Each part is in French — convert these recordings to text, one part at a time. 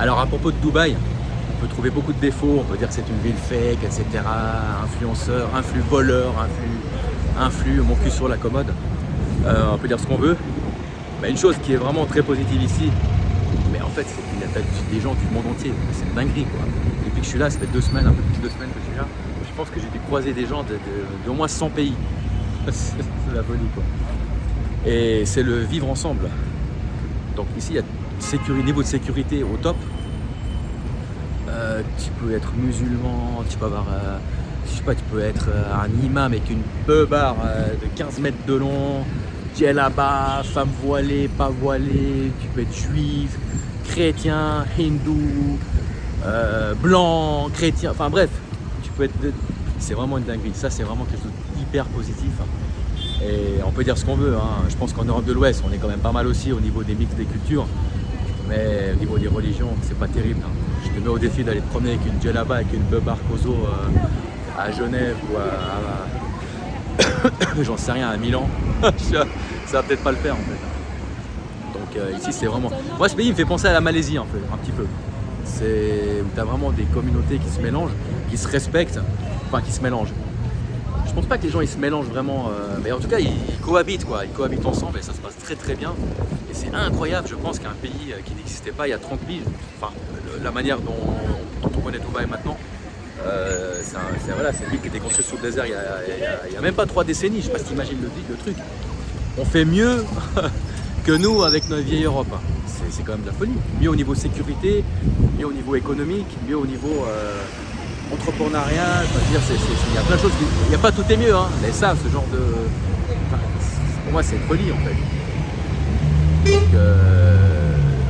Alors à propos de Dubaï, on peut trouver beaucoup de défauts, on peut dire que c'est une ville fake, etc. Influenceur, influx voleur, influx, mon cul sur la commode. On peut dire ce qu'on veut. Mais une chose qui est vraiment très positive ici, mais en fait c'est qu'il y a des gens du monde entier, c'est une dinguerie quoi. Depuis que je suis là, ça fait 2 semaines, un peu plus de 2 semaines que je suis là, je pense que j'ai dû croiser des gens d'au moins 100 pays. C'est la folie quoi. Et c'est le vivre ensemble. Donc ici il y a niveau de sécurité au top. Tu peux être musulman, tu peux avoir, je sais pas, tu peux être un imam avec une beubare de 15 mètres de long, djellaba, femme voilée, pas voilée, tu peux être juif, chrétien, hindou, blanc, chrétien, enfin bref, tu peux être, c'est vraiment une dinguerie, ça c'est vraiment quelque chose d'hyper positif. Et on peut dire ce qu'on veut, hein. Je pense qu'en Europe de l'Ouest, on est quand même pas mal aussi au niveau des mix des cultures. Mais au niveau des religions, c'est pas terrible. Hein. Je te mets au défi d'aller te promener avec une djellaba, avec une beubare kozo à Genève ou j'en sais rien, à Milan. Ça va peut-être pas le faire en fait. Donc ici c'est vraiment... Moi ce pays me fait penser à la Malaisie un petit peu. C'est où tu as vraiment des communautés qui se mélangent, qui se respectent, enfin qui se mélangent. Je pense pas que les gens ils se mélangent vraiment, mais en tout cas ils cohabitent quoi, ils cohabitent ensemble et ça se passe très très bien. Et c'est incroyable, je pense qu'un pays qui n'existait pas il y a 30 piges, enfin la manière dont on connaît Dubaï maintenant, voilà, c'est une ville qui était construite sous le désert il y a même pas 3 décennies, je sais pas si tu imagines le truc. On fait mieux que nous avec notre vieille Europe. C'est quand même de la folie. Mieux au niveau sécurité, mieux au niveau économique, mieux au niveau entrepreneuriat, je veux dire, il y a plein de choses, il n'y a pas tout est mieux, hein, mais ça, ce genre de... Enfin, pour moi, c'est une folie en fait. Donc,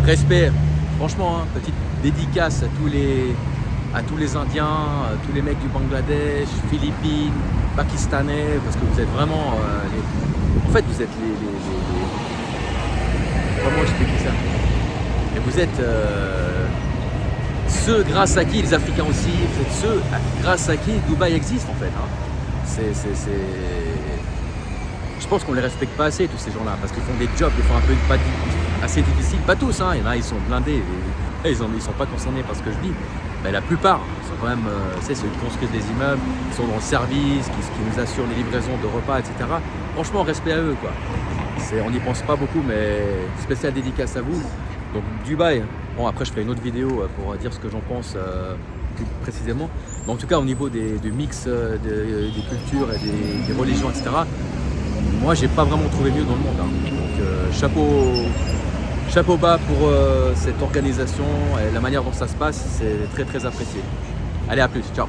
respect, franchement, hein, petite dédicace à tous les Indiens, à tous les mecs du Bangladesh, Philippines, Pakistanais, parce que vous êtes vraiment... En fait, vous êtes comment expliquer ça? Et vous êtes... ceux grâce à qui, les Africains aussi, vous êtes ceux grâce à qui Dubaï existe en fait. Hein. Je pense qu'on les respecte pas assez tous ces gens-là parce qu'ils font des jobs des fois un peu assez difficiles. Pas tous, hein. Il y en a ils sont blindés, ils sont pas concernés par ce que je dis. Mais la plupart sont quand même, ceux qui construisent des immeubles, qui sont dans le service, qui nous assurent les livraisons de repas, etc. Franchement, respect à eux quoi. On n'y pense pas beaucoup, mais spécial dédicace à vous. Donc Dubaï, bon après je ferai une autre vidéo pour dire ce que j'en pense plus précisément. Mais en tout cas au niveau du mix des cultures et des religions, etc. Moi j'ai pas vraiment trouvé mieux dans le monde. Hein. Donc chapeau bas pour cette organisation et la manière dont ça se passe, c'est très très apprécié. Allez à plus, ciao.